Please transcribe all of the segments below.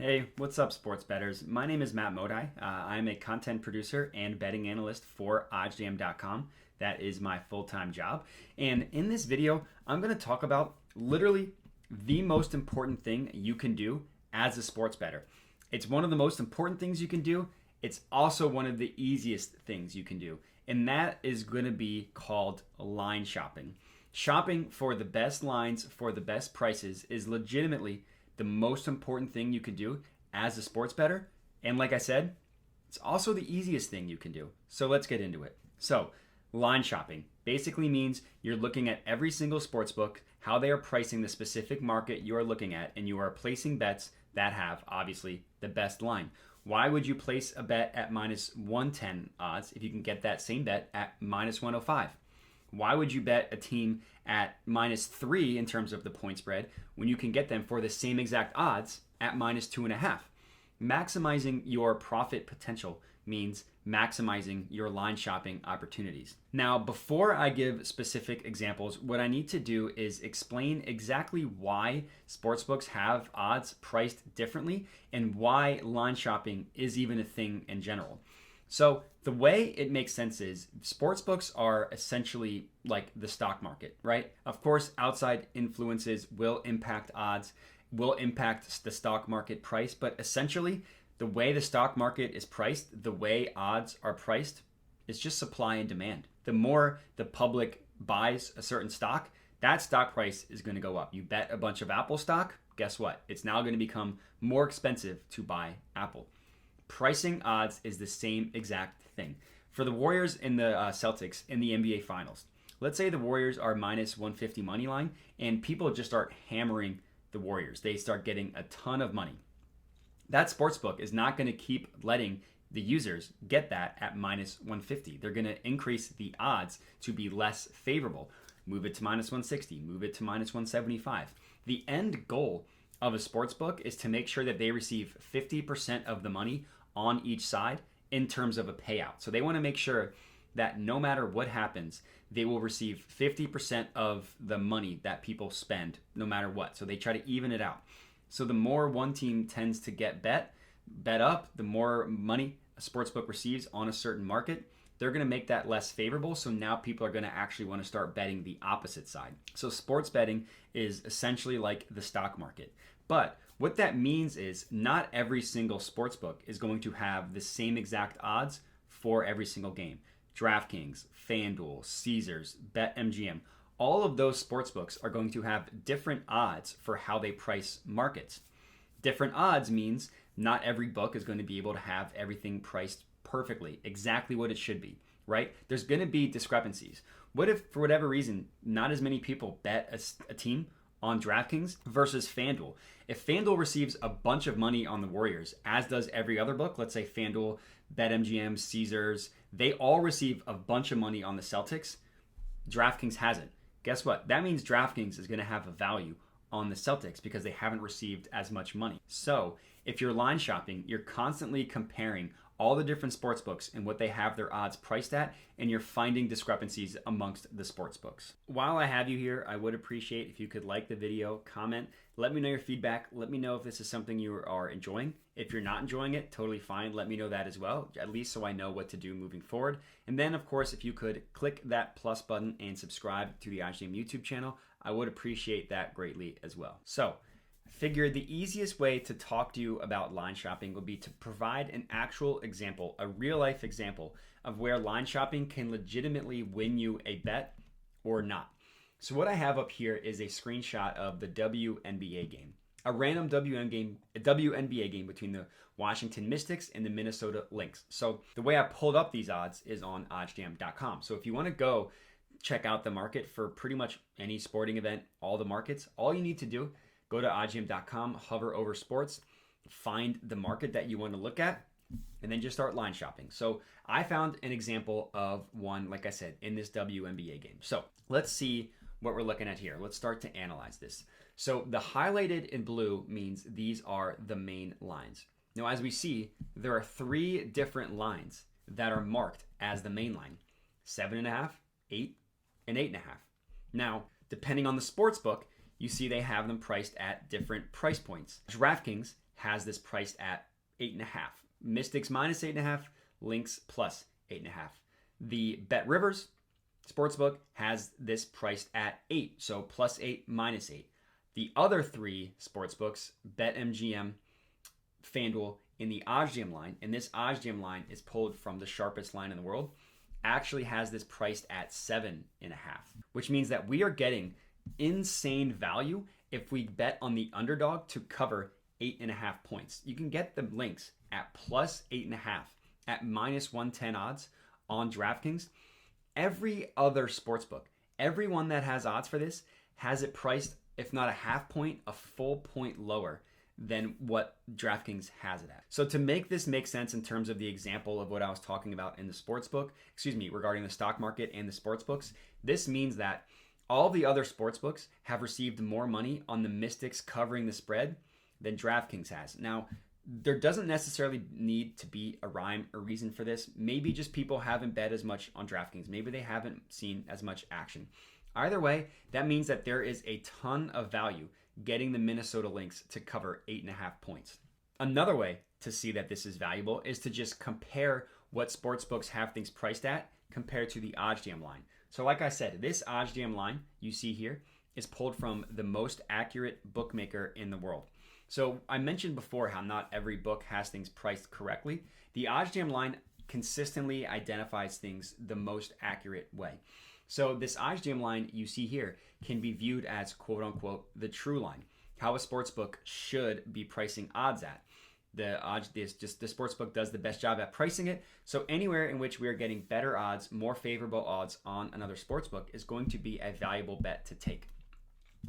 Hey, what's up, sports bettors? My name is Matt Modi. I'm a content producer and betting analyst for OddsJam.com. That is my full-time job. And in this video, I'm going to talk about literally the most important thing you can do as a sports bettor. It's one of the most important things you can do. It's also one of the easiest things you can do. And that is going to be called line shopping. Shopping for the best lines for the best prices is legitimately the most important thing you can do as a sports bettor. And like I said, it's also the easiest thing you can do. So let's get into it. So line shopping basically means you're looking at every single sports book, how they are pricing the specific market you are looking at, and you are placing bets that have obviously the best line. Why would you place a bet at minus 110 odds if you can get that same bet at minus 105? Why would you bet a team at minus 3 in terms of the point spread when you can get them for the same exact odds at minus 2.5? Maximizing your profit potential means maximizing your line shopping opportunities. Now, before I give specific examples, what I need to do is explain exactly why sportsbooks have odds priced differently and why line shopping is even a thing in general. So the way it makes sense is sportsbooks are essentially like the stock market, right? Of course, outside influences will impact odds, will impact the stock market price, but essentially the way the stock market is priced, the way odds are priced, is just supply and demand. The more the public buys a certain stock, that stock price is going to go up. You bet a bunch of Apple stock, guess what? It's now going to become more expensive to buy Apple. Pricing odds is the same exact thing. For the Warriors and the Celtics in the NBA Finals, let's say the Warriors are minus 150 money line and people just start hammering the Warriors. They start getting a ton of money. That sportsbook is not going to keep letting the users get that at minus 150. They're going to increase the odds to be less favorable. Move it to minus 160, move it to minus 175. The end goal of a sportsbook is to make sure that they receive 50% of the money on each side in terms of a payout. So they want to make sure that no matter what happens, they will receive 50% of the money that people spend no matter what. So they try to even it out. So the more one team tends to get bet up, the more money a sportsbook receives on a certain market. They're going to make that less favorable. So now people are going to actually want to start betting the opposite side. So sports betting is essentially like the stock market. But what that means is not every single sportsbook is going to have the same exact odds for every single game. DraftKings, FanDuel, Caesars, BetMGM, all of those sportsbooks are going to have different odds for how they price markets. Different odds means not every book is going to be able to have everything priced perfectly, exactly what it should be, right? There's going to be discrepancies. What if, for whatever reason, not as many people bet a team on DraftKings versus FanDuel? If FanDuel receives a bunch of money on the Warriors, as does every other book, let's say FanDuel, BetMGM, Caesars, they all receive a bunch of money on the Celtics. DraftKings hasn't. Guess what? That means DraftKings is going to have a value on the Celtics because they haven't received as much money. So if you're line shopping, you're constantly comparing all the different sports books and what they have their odds priced at, and you're finding discrepancies amongst the sports books. While I have you here, I would appreciate if you could like the video, comment, let me know your feedback, let me know if this is something you are enjoying. If you're not enjoying it, totally fine, let me know that as well, at least so I know what to do moving forward. And then of course, if you could click that plus button and subscribe to the OddsJam YouTube channel, I would appreciate that greatly as well. So, figured the easiest way to talk to you about line shopping would be to provide an actual example, a real life example of where line shopping can legitimately win you a bet or not. So what I have up here is a screenshot of the WNBA game, a random WNBA game between the Washington Mystics and the Minnesota Lynx. So the way I pulled up these odds is on OddsJam.com. So if you want to go check out the market for pretty much any sporting event, all the markets, all you need to do, go to OddsJam.com, hover over sports, find the market that you want to look at, and then just start line shopping. So I found an example of one, like I said, in this WNBA game. So let's see what we're looking at here. Let's start to analyze this. So the highlighted in blue means these are the main lines. Now, as we see, there are 3 different lines that are marked as the main line: 7.5, 8, and 8.5. Now, depending on the sports book, you see they have them priced at different price points. DraftKings has this priced at 8.5. Mystics minus 8.5, Lynx plus 8.5. The Bet Rivers Sportsbook has this priced at 8, so plus 8, minus 8. The other three sportsbooks, BetMGM, FanDuel, and the OddsJam line, and this OddsJam line is pulled from the sharpest line in the world, actually has this priced at 7.5, which means that we are getting insane value if we bet on the underdog to cover 8.5 points. You can get the Lynx at plus 8.5 at minus 110 odds on DraftKings. Every other sportsbook, everyone that has odds for this, has it priced, if not a half point, a full point lower than what DraftKings has it at. So to make this make sense in terms of the example of what I was talking about in the sportsbook, regarding the stock market and the sportsbooks, this means that all the other sportsbooks have received more money on the Mystics covering the spread than DraftKings has. Now, there doesn't necessarily need to be a rhyme or reason for this. Maybe just people haven't bet as much on DraftKings. Maybe they haven't seen as much action. Either way, that means that there is a ton of value getting the Minnesota Lynx to cover 8.5 points. Another way to see that this is valuable is to just compare what sportsbooks have things priced at compared to the OddsJam line. So like I said, this OddsJam line you see here is pulled from the most accurate bookmaker in the world. So I mentioned before how not every book has things priced correctly. The OddsJam line consistently identifies things the most accurate way. So this OddsJam line you see here can be viewed as quote unquote the true line, how a sportsbook should be pricing odds at. The sportsbook does the best job at pricing it. So anywhere in which we are getting better odds, more favorable odds on another sportsbook is going to be a valuable bet to take.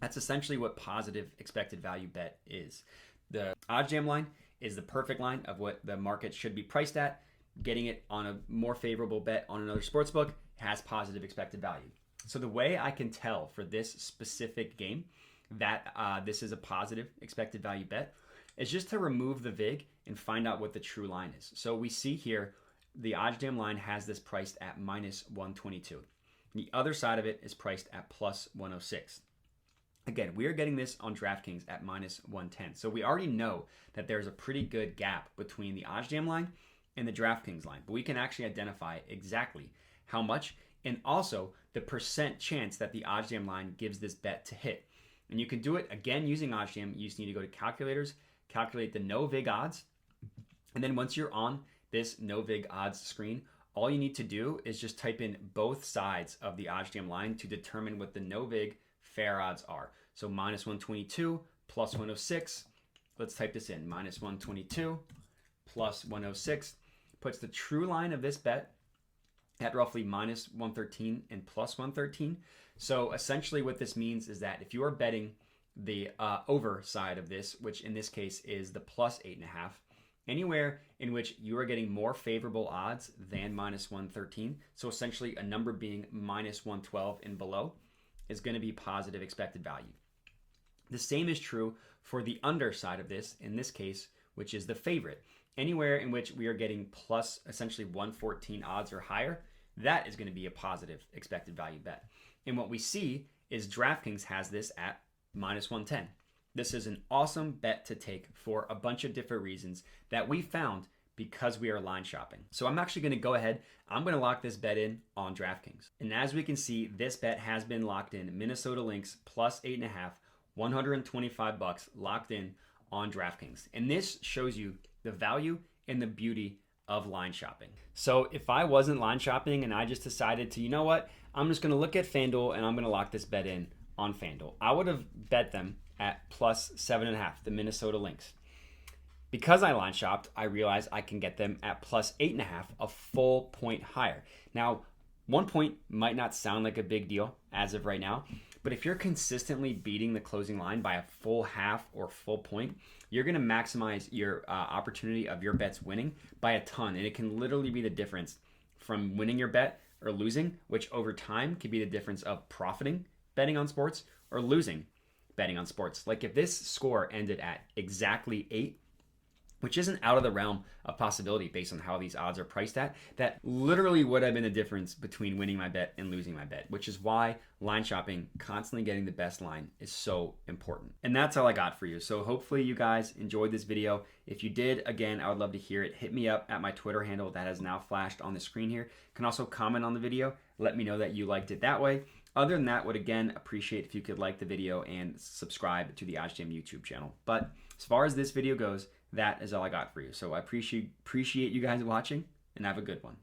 That's essentially what positive expected value bet is. The OddsJam line is the perfect line of what the market should be priced at. Getting it on a more favorable bet on another sportsbook has positive expected value. So the way I can tell for this specific game that this is a positive expected value bet is just to remove the VIG and find out what the true line is. So we see here the OddsJam line has this priced at minus 122. The other side of it is priced at plus 106. Again, we are getting this on DraftKings at minus 110. So we already know that there's a pretty good gap between the OddsJam line and the DraftKings line. But we can actually identify exactly how much and also the percent chance that the OddsJam line gives this bet to hit. And you can do it again using OddsJam. You just need to go to calculators, calculate the no VIG odds. And then once you're on this no VIG odds screen, all you need to do is just type in both sides of the OddsJam line to determine what the no VIG fair odds are. So minus 122 plus 106. Let's type this in. Minus 122 plus 106 puts the true line of this bet at roughly minus 113 and plus 113. So essentially what this means is that if you are betting the over side of this, which in this case is the plus 8.5, anywhere in which you are getting more favorable odds than minus 113, so essentially a number being minus 112 and below, is going to be positive expected value. The same is true for the underside of this, in this case, which is the favorite. Anywhere in which we are getting plus essentially 114 odds or higher, that is going to be a positive expected value bet. And what we see is DraftKings has this at minus 110. This is an awesome bet to take for a bunch of different reasons that we found because we are line shopping. So I'm actually going to go ahead. I'm going to lock this bet in on DraftKings. And as we can see, this bet has been locked in. Minnesota Lynx plus 8.5, $125 locked in on DraftKings. And this shows you the value and the beauty of line shopping. So if I wasn't line shopping and I just decided to, you know what, I'm just going to look at FanDuel and I'm going to lock this bet in on FanDuel, I would have bet them at plus 7.5, the Minnesota Lynx. Because I line shopped, I realized I can get them at plus 8.5, a full point higher. Now, 1 point might not sound like a big deal as of right now, but if you're consistently beating the closing line by a full half or full point, you're going to maximize your opportunity of your bets winning by a ton. And it can literally be the difference from winning your bet or losing, which over time could be the difference of profiting betting on sports or losing betting on sports. Like if this score ended at exactly 8, which isn't out of the realm of possibility based on how these odds are priced at. That literally would have been the difference between winning my bet and losing my bet, which is why line shopping, constantly getting the best line, is so important. And that's all I got for you. So hopefully you guys enjoyed this video. If you did, again, I would love to hear it. Hit me up at my Twitter handle that has now flashed on the screen here. You can also comment on the video. Let me know that you liked it that way. Other than that, would again appreciate if you could like the video and subscribe to the OddsJam YouTube channel. But as far as this video goes, that is all I got for you. So I appreciate you guys watching, and have a good one.